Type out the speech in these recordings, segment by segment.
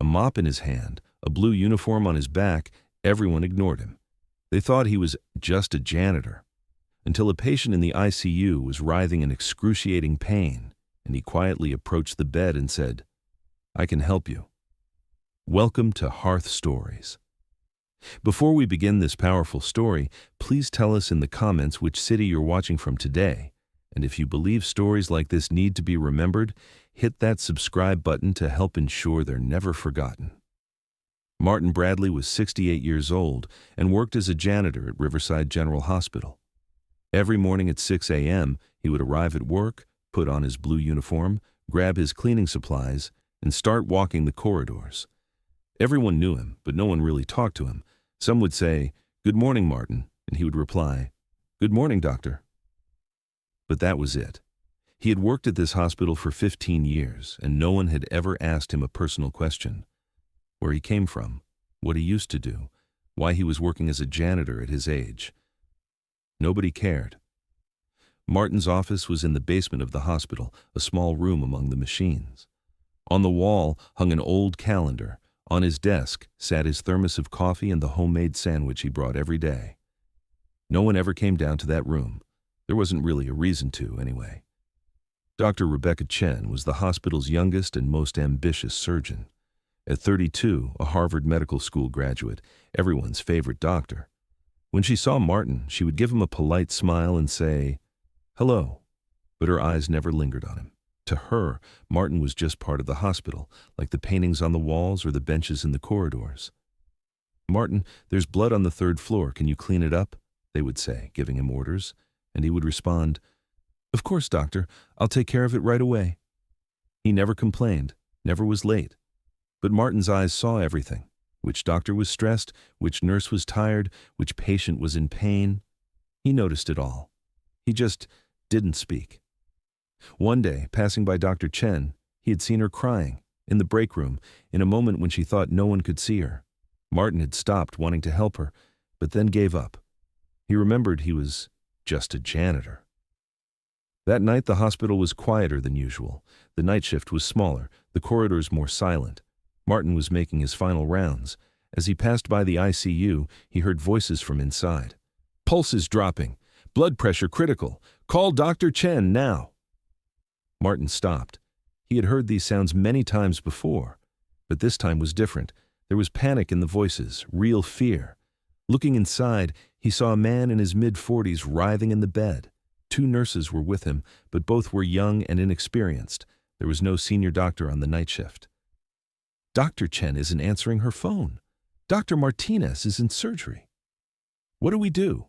A mop in his hand, a blue uniform on his back, everyone ignored him. They thought he was just a janitor, until a patient in the ICU was writhing in excruciating pain, and he quietly approached the bed and said, "I can help you." Welcome to Hearth Stories. Before we begin this powerful story, please tell us in the comments which city you're watching from today. And if you believe stories like this need to be remembered, hit that subscribe button to help ensure they're never forgotten. Martin Bradley was 68 years old and worked as a janitor at Riverside General Hospital. Every morning at 6 a.m., he would arrive at work, put on his blue uniform, grab his cleaning supplies, and start walking the corridors. Everyone knew him, but no one really talked to him. Some would say, "Good morning, Martin," and he would reply, "Good morning, doctor." But that was it. He had worked at this hospital for 15 years, and no one had ever asked him a personal question. Where he came from, what he used to do, why he was working as a janitor at his age. Nobody cared. Martin's office was in the basement of the hospital, a small room among the machines. On the wall hung an old calendar. On his desk sat his thermos of coffee and the homemade sandwich he brought every day. No one ever came down to that room. There wasn't really a reason to, anyway. Dr. Rebecca Chen was the hospital's youngest and most ambitious surgeon. At 32, a Harvard Medical School graduate, everyone's favorite doctor. When she saw Martin, she would give him a polite smile and say, "Hello," but her eyes never lingered on him. To her, Martin was just part of the hospital, like the paintings on the walls or the benches in the corridors. "Martin, there's blood on the 3rd floor. Can you clean it up?" they would say, giving him orders. And he would respond, "Of course, doctor. I'll take care of it right away." He never complained, never was late. But Martin's eyes saw everything. Which doctor was stressed, which nurse was tired, which patient was in pain. He noticed it all. He just didn't speak. One day, passing by Dr. Chen, he had seen her crying, in the break room, in a moment when she thought no one could see her. Martin had stopped wanting to help her, but then gave up. He remembered he was just a janitor. That night the hospital was quieter than usual. The night shift was smaller, the corridors more silent. Martin was making his final rounds. As he passed by the ICU, he heard voices from inside. "Pulse is dropping. Blood pressure critical. Call Dr. Chen now." Martin stopped. He had heard these sounds many times before, but this time was different. There was panic in the voices, real fear. Looking inside, he saw a man in his mid-40s writhing in the bed. 2 nurses were with him, but both were young and inexperienced. There was no senior doctor on the night shift. "Dr. Chen isn't answering her phone. Dr. Martinez is in surgery. What do we do?"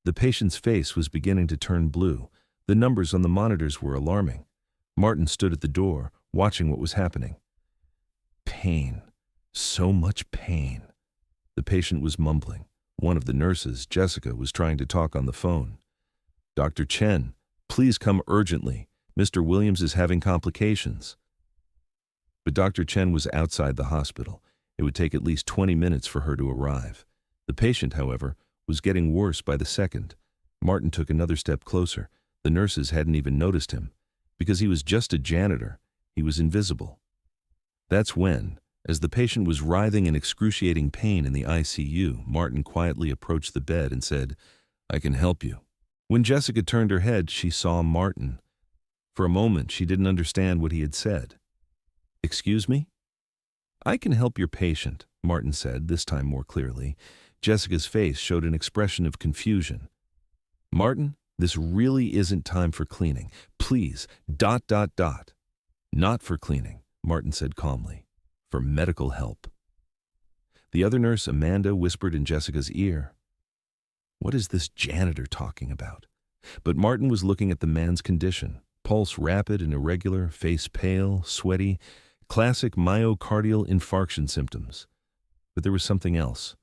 The patient's face was beginning to turn blue. The numbers on the monitors were alarming. Martin stood at the door, watching what was happening. Pain. So much pain. The patient was mumbling. One of the nurses, Jessica, was trying to talk on the phone. "Dr. Chen, please come urgently. Mr. Williams is having complications." But Dr. Chen was outside the hospital. It would take at least 20 minutes for her to arrive. The patient, however, was getting worse by the second. Martin took another step closer. The nurses hadn't even noticed him. Because he was just a janitor, he was invisible. That's when, as the patient was writhing in excruciating pain in the ICU, Martin quietly approached the bed and said, "I can help you." When Jessica turned her head, she saw Martin. For a moment, she didn't understand what he had said. "Excuse me?" "I can help your patient," Martin said, this time more clearly. Jessica's face showed an expression of confusion. "Martin, this really isn't time for cleaning. Please, ... Not for cleaning," Martin said calmly. "For medical help." The other nurse, Amanda, whispered in Jessica's ear, "What is this janitor talking about?" But Martin was looking at the man's condition. Pulse rapid and irregular, face pale, sweaty, classic myocardial infarction symptoms. But there was something else.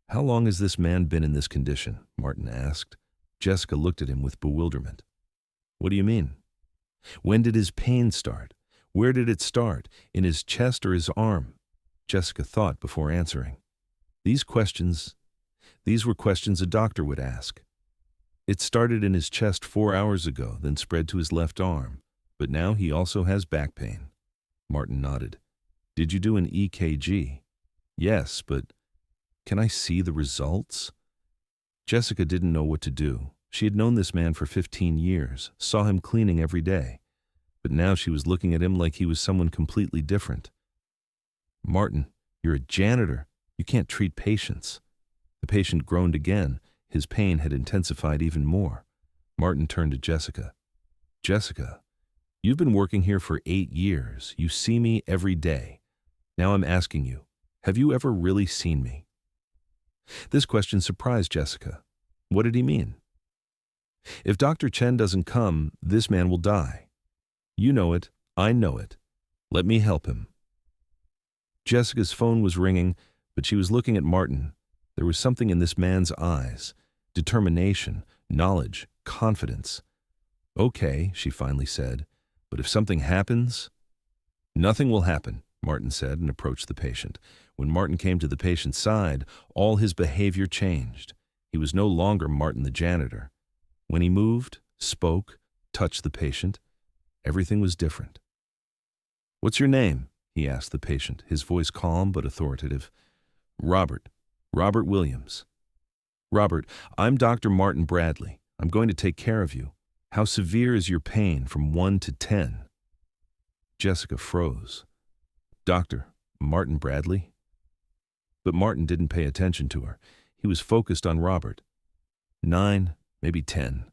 "How long has this man been in this condition?" Martin asked. Jessica looked at him with bewilderment. "What do you mean?" "When did his pain start? Where did it start? In his chest or his arm?" Jessica thought before answering. These were questions a doctor would ask. "It started in his chest 4 hours ago, then spread to his left arm. But now he also has back pain." Martin nodded. Did you do an EKG? Yes, but can I see the results? Jessica didn't know what to do. She had known this man for 15 years, saw him cleaning every day. But now she was looking at him like he was someone completely different. Martin, you're a janitor. You can't treat patients. The patient groaned again. His pain had intensified even more. Martin turned to Jessica. Jessica, you've been working here for 8 years. You see me every day. Now I'm asking you, have you ever really seen me? This question surprised Jessica. What did he mean? If Dr. Chen doesn't come, this man will die. You know it. I know it. Let me help him. Jessica's phone was ringing, but she was looking at Martin. There was something in this man's eyes. Determination, knowledge, confidence. Okay, she finally said, but if something happens? Nothing will happen, Martin said and approached the patient. When Martin came to the patient's side, all his behavior changed. He was no longer Martin the janitor. When he moved, spoke, touched the patient, everything was different. What's your name? He asked the patient, his voice calm but authoritative. Robert Williams. Robert, I'm Dr. Martin Bradley. I'm going to take care of you. How severe is your pain from 1 to 10? Jessica froze. Dr. Martin Bradley? But Martin didn't pay attention to her. He was focused on Robert. 9, maybe 10.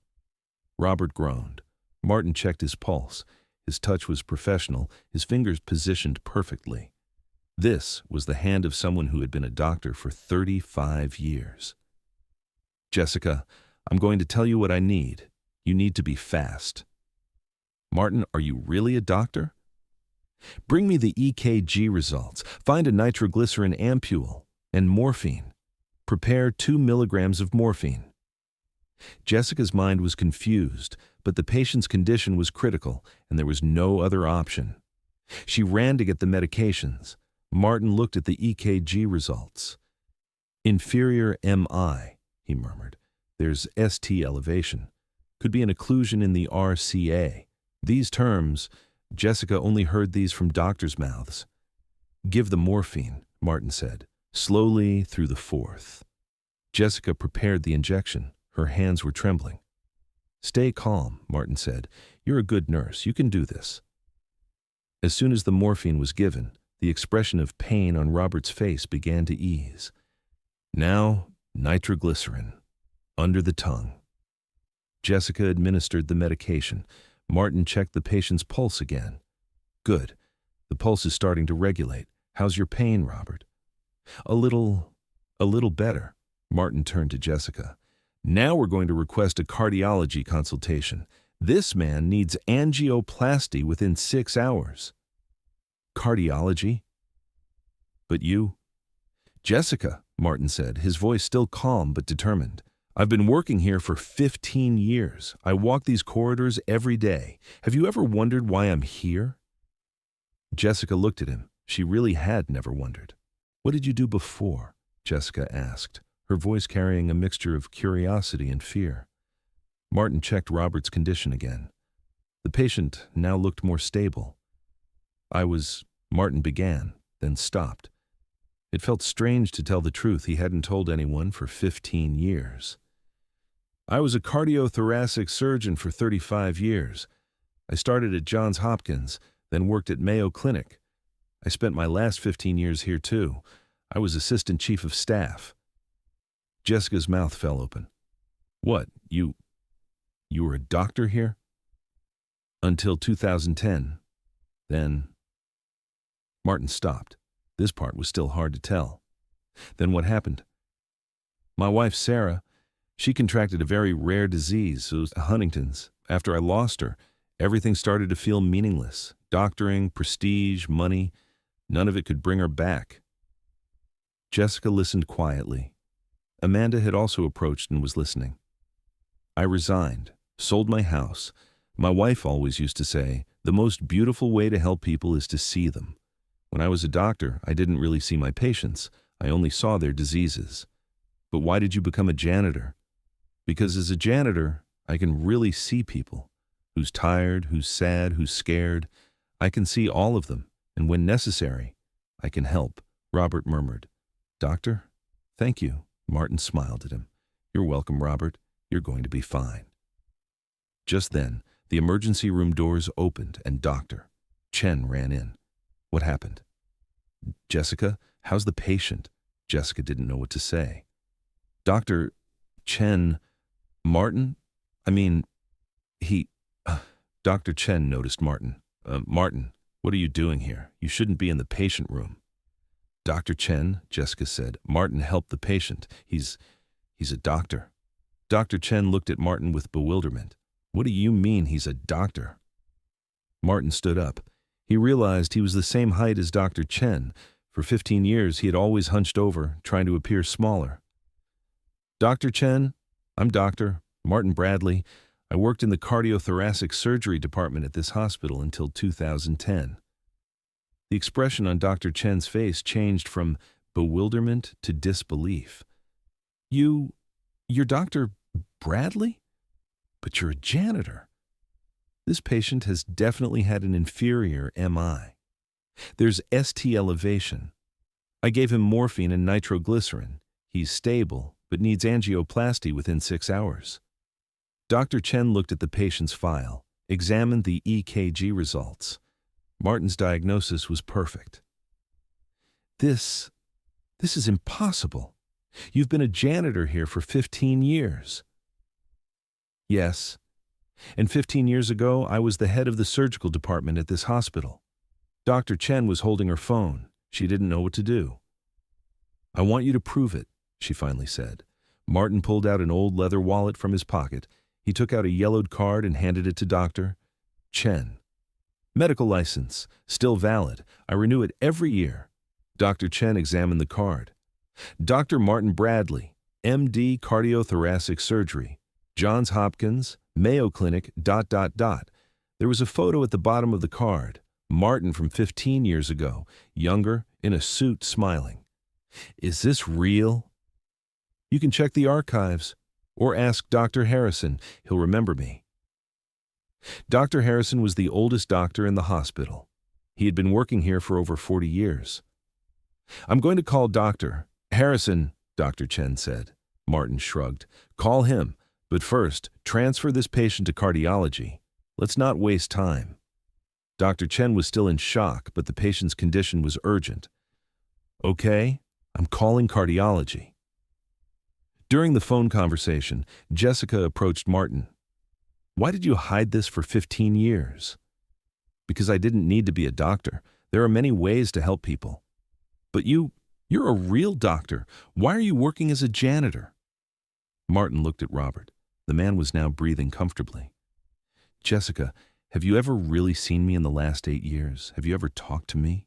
Robert groaned. Martin checked his pulse. His touch was professional, his fingers positioned perfectly. This was the hand of someone who had been a doctor for 35 years. Jessica, I'm going to tell you what I need. You need to be fast. Martin, are you really a doctor? Bring me the EKG results. Find a nitroglycerin ampule and morphine. Prepare 2 milligrams of morphine. Jessica's mind was confused, but the patient's condition was critical, and there was no other option. She ran to get the medications. Martin looked at the EKG results. Inferior MI, he murmured. There's ST elevation. Could be an occlusion in the RCA. These terms, Jessica only heard these from doctors' mouths. Give the morphine, Martin said, slowly through the 4th. Jessica prepared the injection. Her hands were trembling. Stay calm, Martin said. You're a good nurse. You can do this. As soon as the morphine was given, the expression of pain on Robert's face began to ease. Now, nitroglycerin, under the tongue. Jessica administered the medication. Martin checked the patient's pulse again. Good. The pulse is starting to regulate. How's your pain, Robert? A little better. Martin turned to Jessica. Now we're going to request a cardiology consultation. This man needs angioplasty within 6 hours. Cardiology? But you? Jessica, Martin said, his voice still calm but determined. I've been working here for 15 years. I walk these corridors every day. Have you ever wondered why I'm here? Jessica looked at him. She really had never wondered. What did you do before? Jessica asked, her voice carrying a mixture of curiosity and fear. Martin checked Robert's condition again. The patient now looked more stable. Martin began, then stopped. It felt strange to tell the truth. He hadn't told anyone for 15 years. I was a cardiothoracic surgeon for 35 years. I started at Johns Hopkins, then worked at Mayo Clinic. I spent my last 15 years here too. I was assistant chief of staff. Jessica's mouth fell open. What, you were a doctor here? Until 2010. Then Martin stopped. This part was still hard to tell. Then what happened? My wife, Sarah, she contracted a very rare disease, Huntington's. After I lost her, everything started to feel meaningless. Doctoring, prestige, money, none of it could bring her back. Jessica listened quietly. Amanda had also approached and was listening. I resigned, sold my house. My wife always used to say, the most beautiful way to help people is to see them. When I was a doctor, I didn't really see my patients. I only saw their diseases. But why did you become a janitor? Because as a janitor, I can really see people. Who's tired, who's sad, who's scared. I can see all of them, and when necessary, I can help, Robert murmured. Doctor? Thank you. Martin smiled at him. You're welcome, Robert. You're going to be fine. Just then, the emergency room doors opened and Dr. Chen ran in. What happened? Jessica, how's the patient? Jessica didn't know what to say. Dr. Chen, Martin? I mean, he... Dr. Chen noticed Martin. Martin, what are you doing here? You shouldn't be in the patient room. Dr. Chen, Jessica said. Martin helped the patient. He's a doctor. Dr. Chen looked at Martin with bewilderment. What do you mean he's a doctor? Martin stood up. He realized he was the same height as Dr. Chen. For 15 years, he had always hunched over, trying to appear smaller. Dr. Chen, I'm Dr. Martin Bradley. I worked in the cardiothoracic surgery department at this hospital until 2010. The expression on Dr. Chen's face changed from bewilderment to disbelief. You're Dr. Bradley? But you're a janitor. This patient has definitely had an inferior MI. There's ST elevation. I gave him morphine and nitroglycerin. He's stable, but needs angioplasty within 6 hours. Dr. Chen looked at the patient's file, examined the EKG results. Martin's diagnosis was perfect. This is impossible. You've been a janitor here for 15 years. Yes, and 15 years ago, I was the head of the surgical department at this hospital. Dr. Chen was holding her phone. She didn't know what to do. I want you to prove it, she finally said. Martin pulled out an old leather wallet from his pocket. He took out a yellowed card and handed it to Dr. Chen. Medical license, still valid. I renew it every year. Dr. Chen examined the card. Dr. Martin Bradley, MD cardiothoracic surgery, Johns Hopkins, Mayo Clinic, ... There was a photo at the bottom of the card. Martin from 15 years ago, younger, in a suit, smiling. Is this real? You can check the archives, or ask Dr. Harrison. He'll remember me. Dr. Harrison was the oldest doctor in the hospital. He had been working here for over 40 years. I'm going to call Dr. Harrison, Dr. Chen said. Martin shrugged. Call him, but first, transfer this patient to cardiology. Let's not waste time. Dr. Chen was still in shock, but the patient's condition was urgent. Okay, I'm calling cardiology. During the phone conversation, Jessica approached Martin. Why did you hide this for 15 years? Because I didn't need to be a doctor. There are many ways to help people. But you're a real doctor. Why are you working as a janitor? Martin looked at Robert. The man was now breathing comfortably. Jessica, have you ever really seen me in the last 8 years? Have you ever talked to me?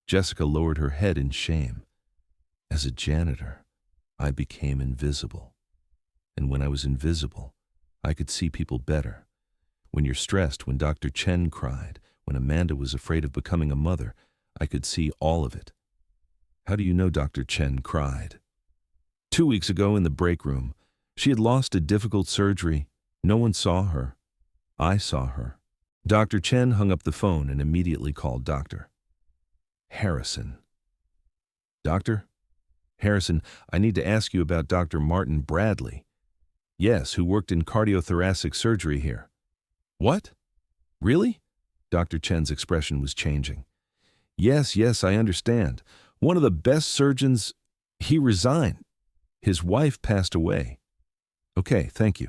Jessica lowered her head in shame. As a janitor, I became invisible. And when I was invisible, I could see people better. When you're stressed, when Dr. Chen cried, when Amanda was afraid of becoming a mother, I could see all of it. How do you know Dr. Chen cried? 2 weeks ago in the break room, she had lost a difficult surgery. No one saw her. I saw her. Dr. Chen hung up the phone and immediately called Dr. Harrison. Doctor? Harrison, I need to ask you about Dr. Martin Bradley. Yes, who worked in cardiothoracic surgery here. What? Really? Dr. Chen's expression was changing. Yes, I understand. One of the best surgeons, he resigned. His wife passed away. Okay, thank you.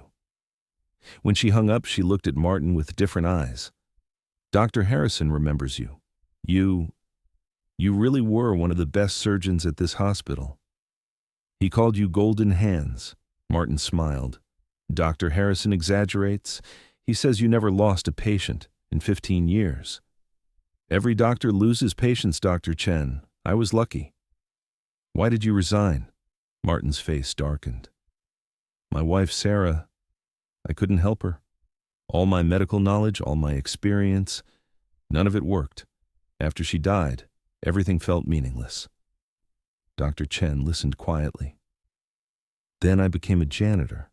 When she hung up, she looked at Martin with different eyes. Dr. Harrison remembers you. You really were one of the best surgeons at this hospital. He called you Golden Hands. Martin smiled. Dr. Harrison exaggerates. He says you never lost a patient in 15 years. Every doctor loses patients, Dr. Chen. I was lucky. Why did you resign? Martin's face darkened. My wife, Sarah, I couldn't help her. All my medical knowledge, all my experience, none of it worked. After she died, everything felt meaningless. Dr. Chen listened quietly. Then I became a janitor.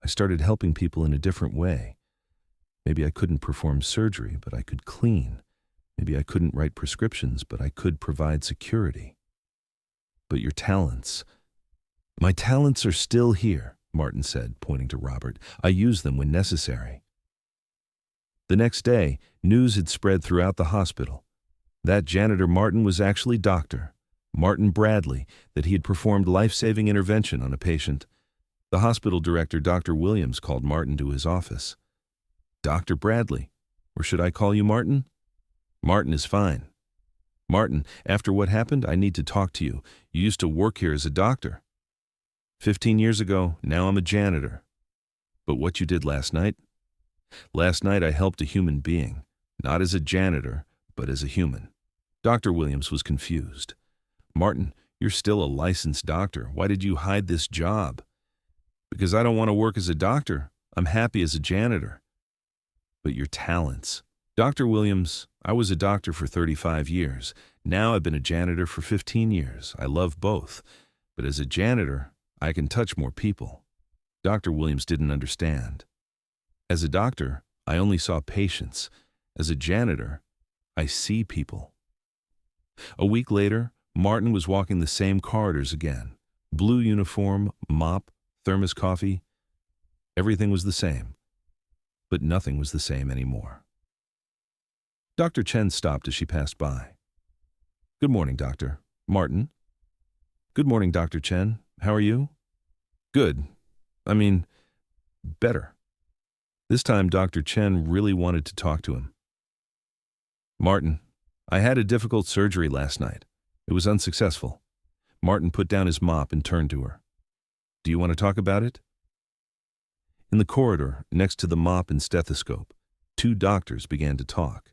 I started helping people in a different way. Maybe I couldn't perform surgery, but I could clean. Maybe I couldn't write prescriptions, but I could provide security. But your talents... My talents are still here, Martin said, pointing to Robert. I use them when necessary. The next day, news had spread throughout the hospital. That janitor Martin was actually Dr. Martin Bradley, that he had performed life-saving intervention on a patient. The hospital director, Dr. Williams, called Martin to his office. Dr. Bradley, or should I call you Martin? Martin is fine. Martin, after what happened, I need to talk to you. You used to work here as a doctor. 15 years ago, now I'm a janitor. But what you did last night? Last night I helped a human being, not as a janitor, but as a human. Dr. Williams was confused. Martin, you're still a licensed doctor. Why did you hide this job? Because I don't want to work as a doctor. I'm happy as a janitor. But your talents. Dr. Williams, I was a doctor for 35 years. Now I've been a janitor for 15 years. I love both. But as a janitor, I can touch more people. Dr. Williams didn't understand. As a doctor, I only saw patients. As a janitor, I see people. A week later, Martin was walking the same corridors again. Blue uniform, mop, thermos coffee. Everything was the same. But nothing was the same anymore. Dr. Chen stopped as she passed by. Good morning, Doctor. Martin. Good morning, Dr. Chen. How are you? Good. Better. This time, Dr. Chen really wanted to talk to him. Martin, I had a difficult surgery last night. It was unsuccessful. Martin put down his mop and turned to her. Do you want to talk about it? In the corridor, next to the mop and stethoscope, two doctors began to talk.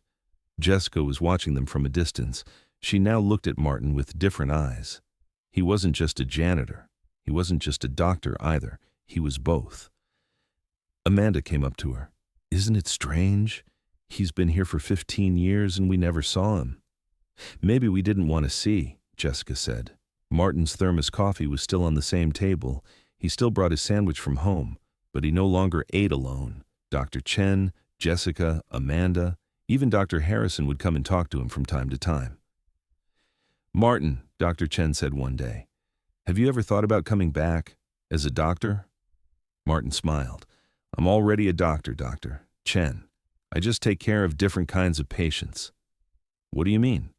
Jessica was watching them from a distance. She now looked at Martin with different eyes. He wasn't just a janitor. He wasn't just a doctor either. He was both. Amanda came up to her. Isn't it strange? He's been here for 15 years and we never saw him. Maybe we didn't want to see, Jessica said. Martin's thermos coffee was still on the same table. He still brought his sandwich from home, but he no longer ate alone. Dr. Chen, Jessica, Amanda, even Dr. Harrison would come and talk to him from time to time. Martin, Dr. Chen said one day, have you ever thought about coming back as a doctor? Martin smiled. I'm already a doctor, Dr. Chen. I just take care of different kinds of patients. What do you mean?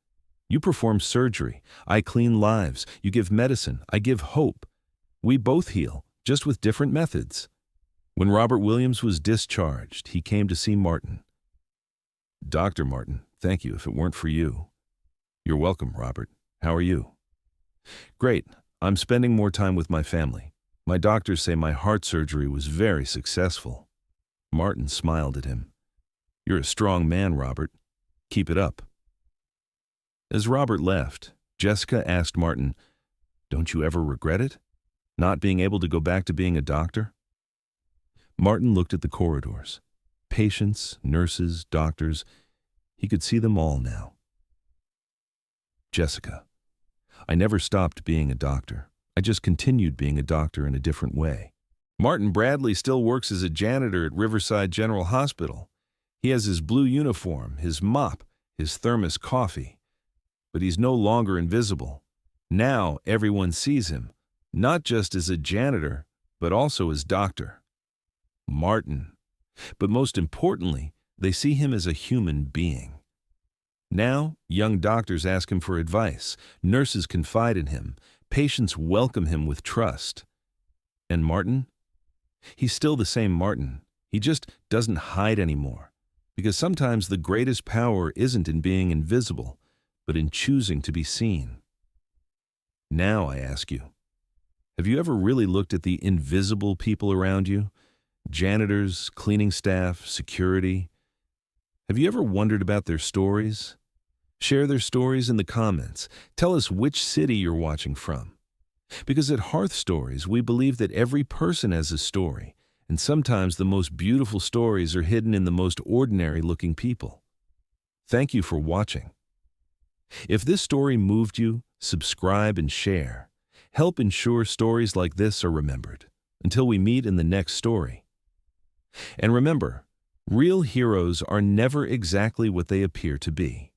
You perform surgery. I clean lives. You give medicine. I give hope. We both heal, just with different methods. When Robert Williams was discharged, he came to see Martin. Dr. Martin, thank you if it weren't for you. You're welcome, Robert. How are you? Great. I'm spending more time with my family. My doctors say my heart surgery was very successful. Martin smiled at him. You're a strong man, Robert. Keep it up. As Robert left, Jessica asked Martin, don't you ever regret it? Not being able to go back to being a doctor? Martin looked at the corridors. Patients, nurses, doctors. He could see them all now. Jessica, I never stopped being a doctor. I just continued being a doctor in a different way. Martin Bradley still works as a janitor at Riverside General Hospital. He has his blue uniform, his mop, his thermos coffee. But he's no longer invisible. Now everyone sees him, not just as a janitor, but also as doctor. Martin. But most importantly, they see him as a human being. Now, young doctors ask him for advice, nurses confide in him, patients welcome him with trust. And Martin? He's still the same Martin. He just doesn't hide anymore. Because sometimes the greatest power isn't in being invisible, but in choosing to be seen. Now I ask you, have you ever really looked at the invisible people around you? Janitors, cleaning staff, security. Have you ever wondered about their stories? Share their stories in the comments. Tell us which city you're watching from. Because at Hearth Stories, we believe that every person has a story, and sometimes the most beautiful stories are hidden in the most ordinary-looking people. Thank you for watching. If this story moved you, subscribe and share. Help ensure stories like this are remembered. Until we meet in the next story. And remember, real heroes are never exactly what they appear to be.